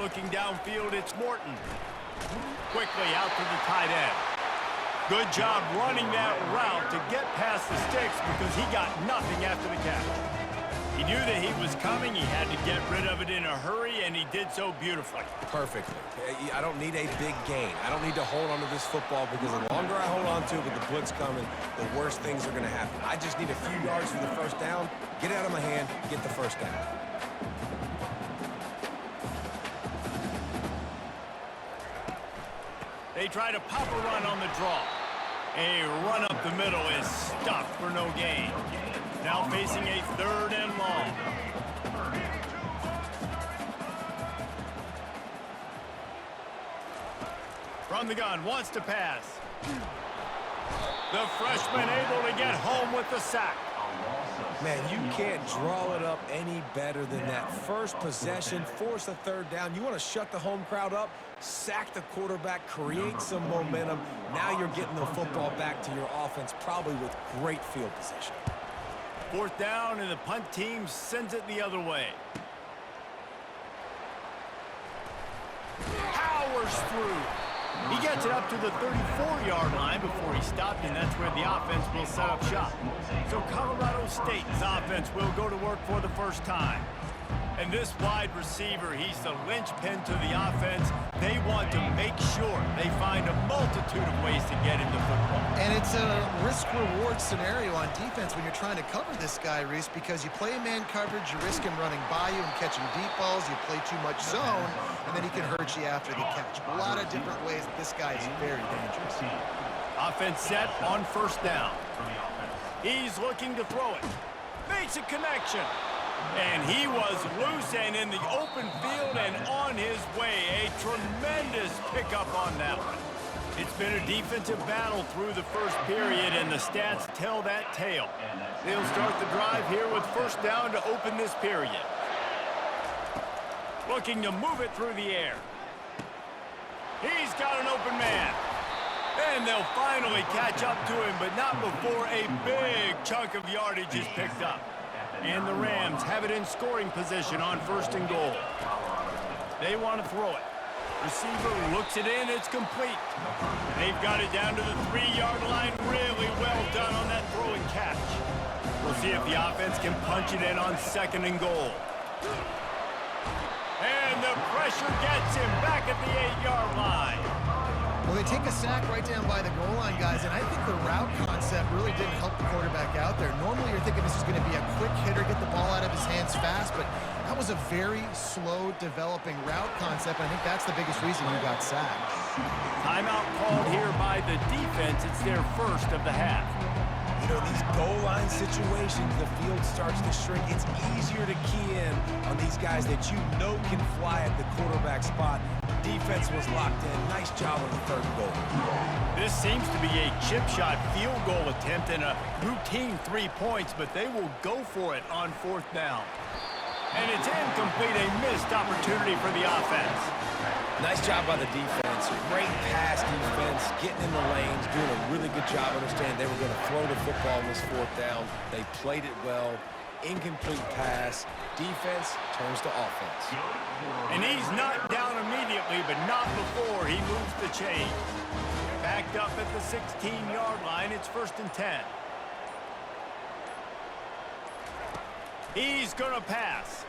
Looking downfield, it's Morton. Quickly out to the tight end. Good job running that route to get past the sticks because he got nothing after the catch. He knew that he was coming. He had to get rid of it in a hurry, and he did so beautifully. Perfectly. I don't need a big gain. I don't need to hold on to this football because the longer I hold on to it with the blitz coming, the worse things are going to happen. I just need a few yards for the first down, get it out of my hand, get the first down. They try to pop a run on the draw. A run up the middle is stuffed for no gain. Now facing a 3rd and long. From the gun, wants to pass. The freshman able to get home with the sack. Man, you can't draw it up any better than that. First possession, force a 3rd down. You want to shut the home crowd up, sack the quarterback, create some momentum. Now you're getting the football back to your offense, probably with great field position. 4th down, and the punt team sends it the other way. Powers through. He gets it up to the 34-yard line before he stopped, and that's where the offense will set up shop. So Colorado State's offense will go to work for the first time. And this wide receiver, he's the linchpin to the offense. They want to make sure they find a multitude of ways to get him the football. And it's a risk-reward scenario on defense when you're trying to cover this guy, Reese, because you play man coverage, you risk him running by you and catching deep balls, you play too much zone, and then he can hurt you after the catch. A lot of different ways that this guy is very dangerous. Offense set on first down. He's looking to throw it. Makes a connection. And he was loose and in the open field and on his way. A tremendous pickup on that one. It's been a defensive battle through the first period, and the stats tell that tale. They'll start the drive here with first down to open this period. Looking to move it through the air. He's got an open man. And they'll finally catch up to him, but not before a big chunk of yardage is picked up. And the Rams have it in scoring position on first and goal. They want to throw it. Receiver looks it in. It's complete. They've got it down to the 3-yard line. Really well done on that throw and catch. We'll see if the offense can punch it in on second and goal. And the pressure gets him back at the 8-yard line. Well, they take a sack right down by the goal line, guys, and I think the route concept really didn't help the quarterback out there. Normally, you're thinking this is going to be a quick hitter, get the ball out of his hands fast, but that was a very slow developing route concept. I think that's the biggest reason he got sacked. Timeout called here by the defense. It's their first of the half. You know, these goal line situations, the field starts to shrink. It's easier to key in on these guys that you know can fly at the quarterback spot. Defense was locked in. Nice job on the third goal. This seems to be a chip shot field goal attempt and a routine 3 points, but they will go for it on fourth down. And it's incomplete, a missed opportunity for the offense. Nice job by the defense. Great pass defense, getting in the lanes, doing a really good job understanding they were going to throw the football on this fourth down. They played it well. Incomplete pass. Defense turns to offense. And he's knocked down immediately, but not before he moves the chains. Backed up at the 16-yard line. It's first and 10. He's going to pass.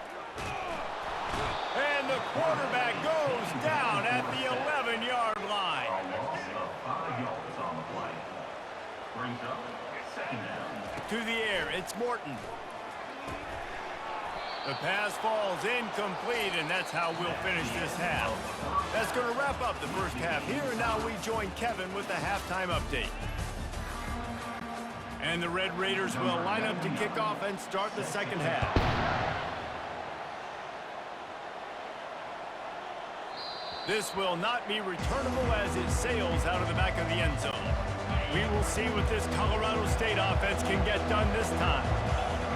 And the quarterback goes down at the 11-yard line. To the air, it's Morton. The pass falls incomplete, and that's how we'll finish this half. That's going to wrap up the first half here, and now we join Kevin with the halftime update. And the Red Raiders will line up to kick off and start the second half. This will not be returnable as it sails out of the back of the end zone. We will see what this Colorado State offense can get done this time.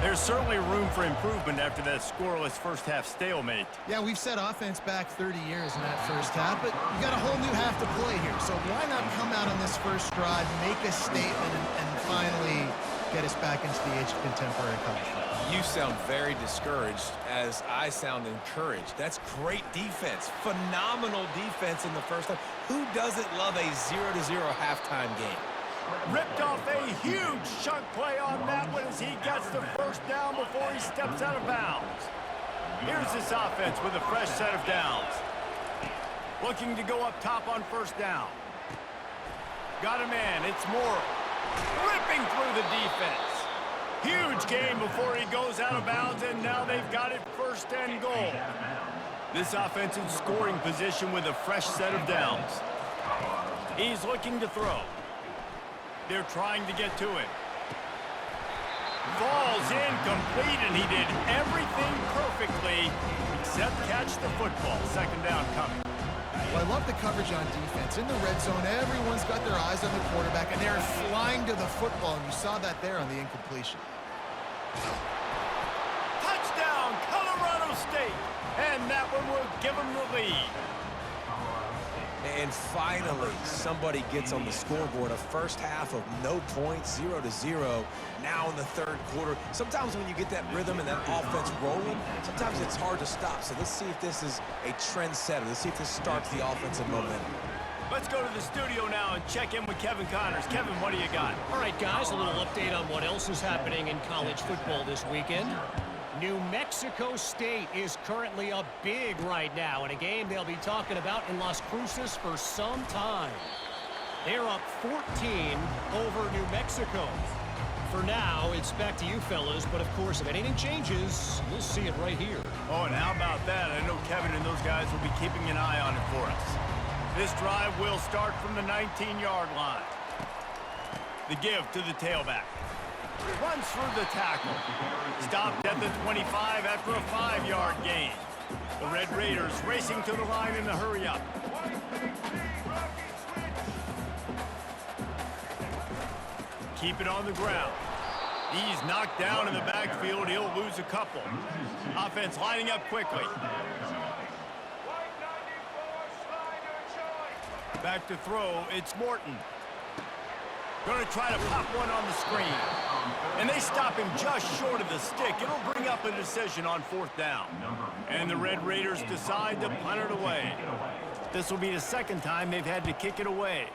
There's certainly room for improvement after that scoreless first half stalemate. Yeah, we've set offense back 30 years in that first half, but you got a whole new half to play here. So why not come out on this first drive, make a statement, and finally get us back into the age of contemporary college? You sound very discouraged as I sound encouraged. That's great defense. Phenomenal defense in the first half. Who doesn't love a 0-0 halftime game? Ripped off a huge chunk play on that one as he gets the first down before he steps out of bounds. Here's this offense with a fresh set of downs. Looking to go up top on first down. Got a man, it's Morrow. Ripping through the defense. Huge game before he goes out of bounds, and now they've got it first and goal. This offense in scoring position with a fresh set of downs. He's looking to throw. They're trying to get to him. Falls incomplete, and he did everything perfectly except catch the football. Second down coming. Well, I love the coverage on defense. In the red zone, everyone's got their eyes on the quarterback, and they're flying to the football, and you saw that there on the incompletion. Touchdown, Colorado State! And that one will give them the lead. And finally, somebody gets on the scoreboard. A first half of no points, 0-0. Now in the third quarter. Sometimes when you get that rhythm and that offense rolling, sometimes it's hard to stop. So let's see if this is a trend setter. Let's see if this starts the offensive momentum. Let's go to the studio now and check in with Kevin Connors. Kevin, what do you got? All right, guys, a little update on what else is happening in college football this weekend. New Mexico State is currently up big right now in a game they'll be talking about in Las Cruces for some time. They're up 14 over New Mexico. For now, it's back to you fellas, but of course, if anything changes, you'll see it right here. Oh, and how about that? I know Kevin and those guys will be keeping an eye on it for us. This drive will start from the 19-yard line. The give to the tailback. Runs through the tackle. Stopped at the 25 after a 5-yard gain. The Red Raiders racing to the line in the hurry-up. Keep it on the ground. He's knocked down in the backfield. He'll lose a couple. Offense lining up quickly. Back to throw, it's Morton. Going to try to pop one on the screen. And they stop him just short of the stick. It'll bring up a decision on 4th down. And the Red Raiders decide to punt it away. This will be the second time they've had to kick it away.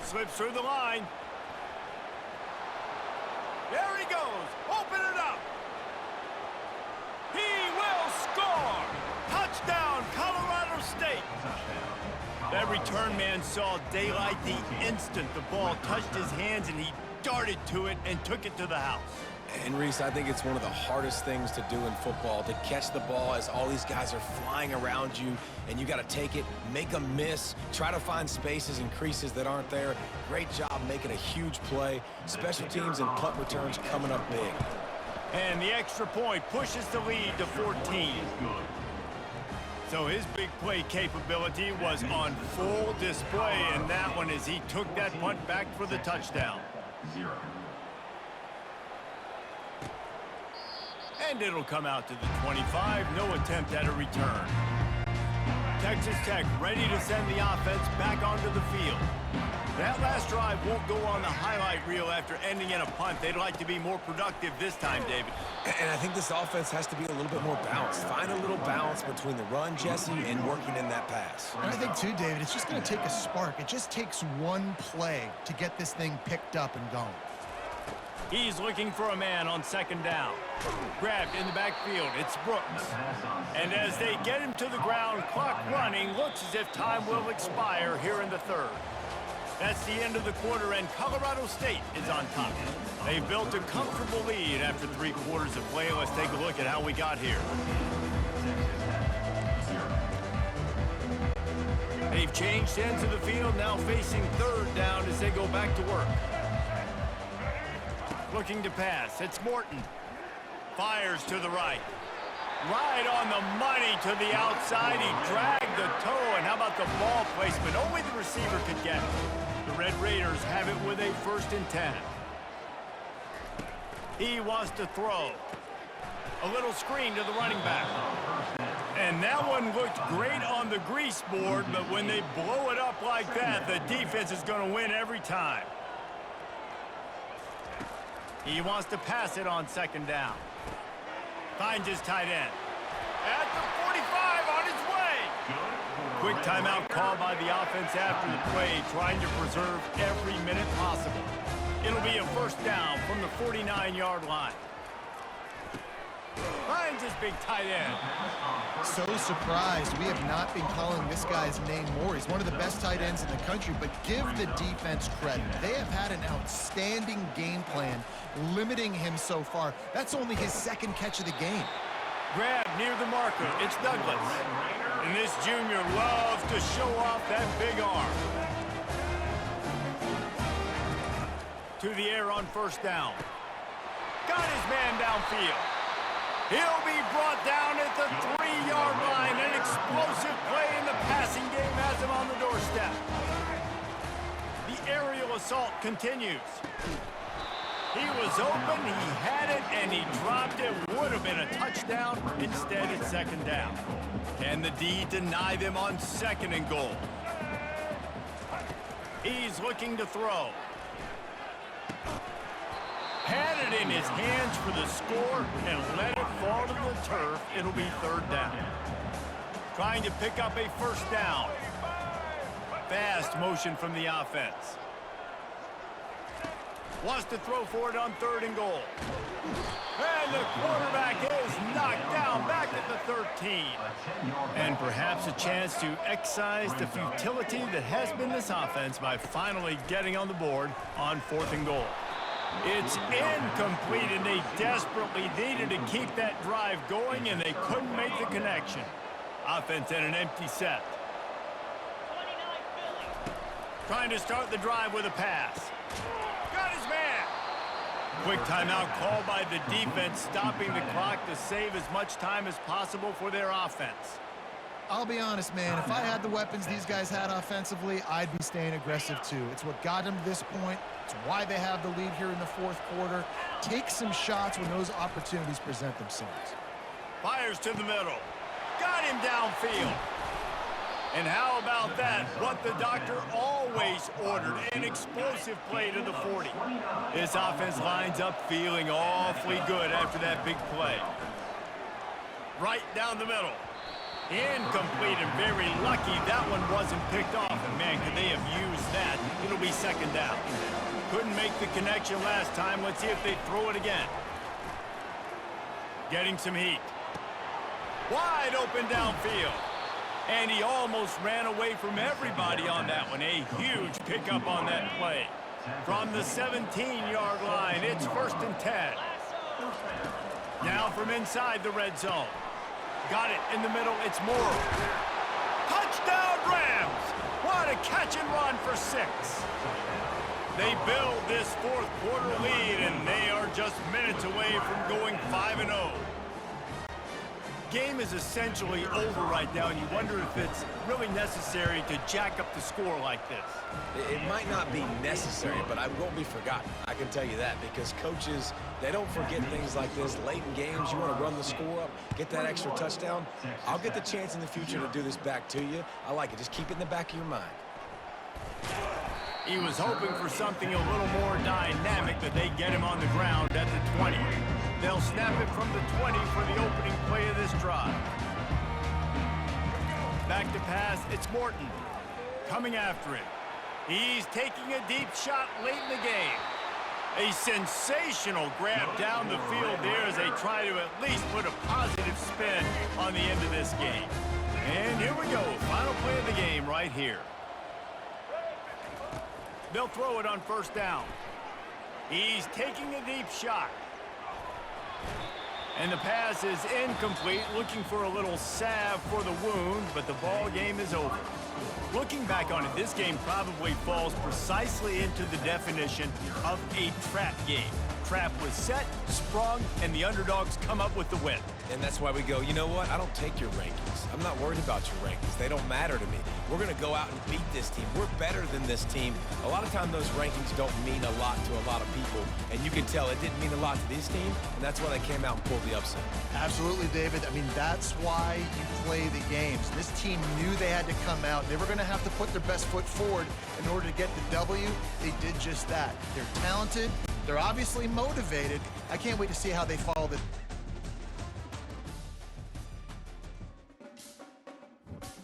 Slips through the line. There he goes. Open it up. He will score. Touchdown, Colorado State. That return man saw daylight the instant the ball touched his hands, and he darted to it and took it to the house. And Reese, I think it's one of the hardest things to do in football, to catch the ball as all these guys are flying around you, and you got to take it, make a miss, try to find spaces and creases that aren't there. Great job making a huge play. Special teams and punt returns coming up big. And the extra point pushes the lead to 14. So his big play capability was on full display in that one as he took that punt back for the touchdown. And it'll come out to the 25. No attempt at a return. Texas Tech ready to send the offense back onto the field. That last drive won't go on the highlight reel after ending in a punt. They'd like to be more productive this time, David. And I think this offense has to be a little bit more balanced. Find a little balance between the run, Jesse, and working in that pass. And I think, too, David, it's just going to take a spark. It just takes one play to get this thing picked up and going. He's looking for a man on 2nd down. Grabbed in the backfield, it's Brooks. And as they get him to the ground, clock running, looks as if time will expire here in the 3rd. That's the end of the quarter, and Colorado State is on top. They've built a comfortable lead after 3 quarters of play. Let's take a look at how we got here. They've changed ends of the field, now facing 3rd down as they go back to work. Looking to pass, it's Morton. Fires to the right. Right on the money to the outside. He dragged the toe, and how about the ball placement? Only the receiver could get it. The Red Raiders have it with a 1st and 10. He wants to throw. A little screen to the running back. And that one looked great on the grease board, but when they blow it up like that, the defense is going to win every time. He wants to pass it on 2nd down. Finds his tight end. At the 45 on his way. Quick timeout call by the offense after the play, trying to preserve every minute possible. It'll be a 1st down from the 49-yard line. Finds his big tight end. So surprised we have not been calling this guy's name more. He's one of the best tight ends in the country, but give the defense credit. They have had an outstanding game plan, limiting him so far. That's only his 2nd catch of the game. Grab near the marker. It's Douglas. And this junior loves to show off that big arm. To the air on 1st down. Got his man downfield. He'll be brought down at the 3-yard line. An explosive play in the passing game has him on the doorstep. The aerial assault continues. He was open, he had it, and he dropped it. Would have been a touchdown. Instead, it's 2nd down. Can the D deny them on 2nd and goal? He's looking to throw. Had it in his hands for the score and let it fall to the turf, it'll be third down. Trying to pick up a first down. Fast motion from the offense. Wants to throw for it on 3rd and goal. And the quarterback is knocked down back at the 13. And perhaps a chance to excise the futility that has been this offense by finally getting on the board on 4th and goal. It's incomplete, and they desperately needed to keep that drive going, and they couldn't make the connection. Offense in an empty set. Trying to start the drive with a pass. Got his man. Quick timeout called by the defense, stopping the clock to save as much time as possible for their offense. I'll be honest, man. If I had the weapons these guys had offensively, I'd be staying aggressive too. It's what got them to this point. It's why they have the lead here in the 4th quarter. Take some shots when those opportunities present themselves. Fires to the middle. Got him downfield. And how about that? What the doctor always ordered, an explosive play to the 40. This offense lines up feeling awfully good after that big play. Right down the middle. Incomplete, and very lucky that one wasn't picked off. And man, could they have used that? It'll be 2nd down. Couldn't make the connection last time. Let's see if they throw it again. Getting some heat. Wide open downfield. And he almost ran away from everybody on that one. A huge pickup on that play. From the 17-yard line, it's 1st and 10. Now from inside the red zone. Got it in the middle. It's Moore. Touchdown, Rams! What a catch and run for 6. They build this 4th quarter lead, and they are just minutes away from going 5-0. Game is essentially over right now, and you wonder if it's really necessary to jack up the score like this. It might not be necessary, but I won't be forgotten. I can tell you that, because coaches, they don't forget things like this. Late in games, you want to run the score up, get that extra touchdown. I'll get the chance in the future to do this back to you. I like it. Just keep it in the back of your mind. He was hoping for something a little more dynamic, but they get him on the ground at the 20. They'll snap it from the 20 for the opening play of this drive. Back to pass, it's Morton. Coming after him. He's taking a deep shot late in the game. A sensational grab down the field there as they try to at least put a positive spin on the end of this game. And here we go, final play of the game right here. They'll throw it on 1st down. He's taking a deep shot. And the pass is incomplete, looking for a little salve for the wound, but the ball game is over. Looking back on it, this game probably falls precisely into the definition of a trap game. Trap was set, sprung, and the underdogs come up with the win. And that's why we go, you know what? I don't take your rankings. I'm not worried about your rankings. They don't matter to me. We're going to go out and beat this team. We're better than this team. A lot of times those rankings don't mean a lot to a lot of people, and you can tell it didn't mean a lot to this team, and that's why they came out and pulled the upset. Absolutely, David. I mean, that's why you play the games. This team knew they had to come out. They were going to have to put their best foot forward in order to get the W. They did just that. They're talented. They're obviously motivated. I can't wait to see how they follow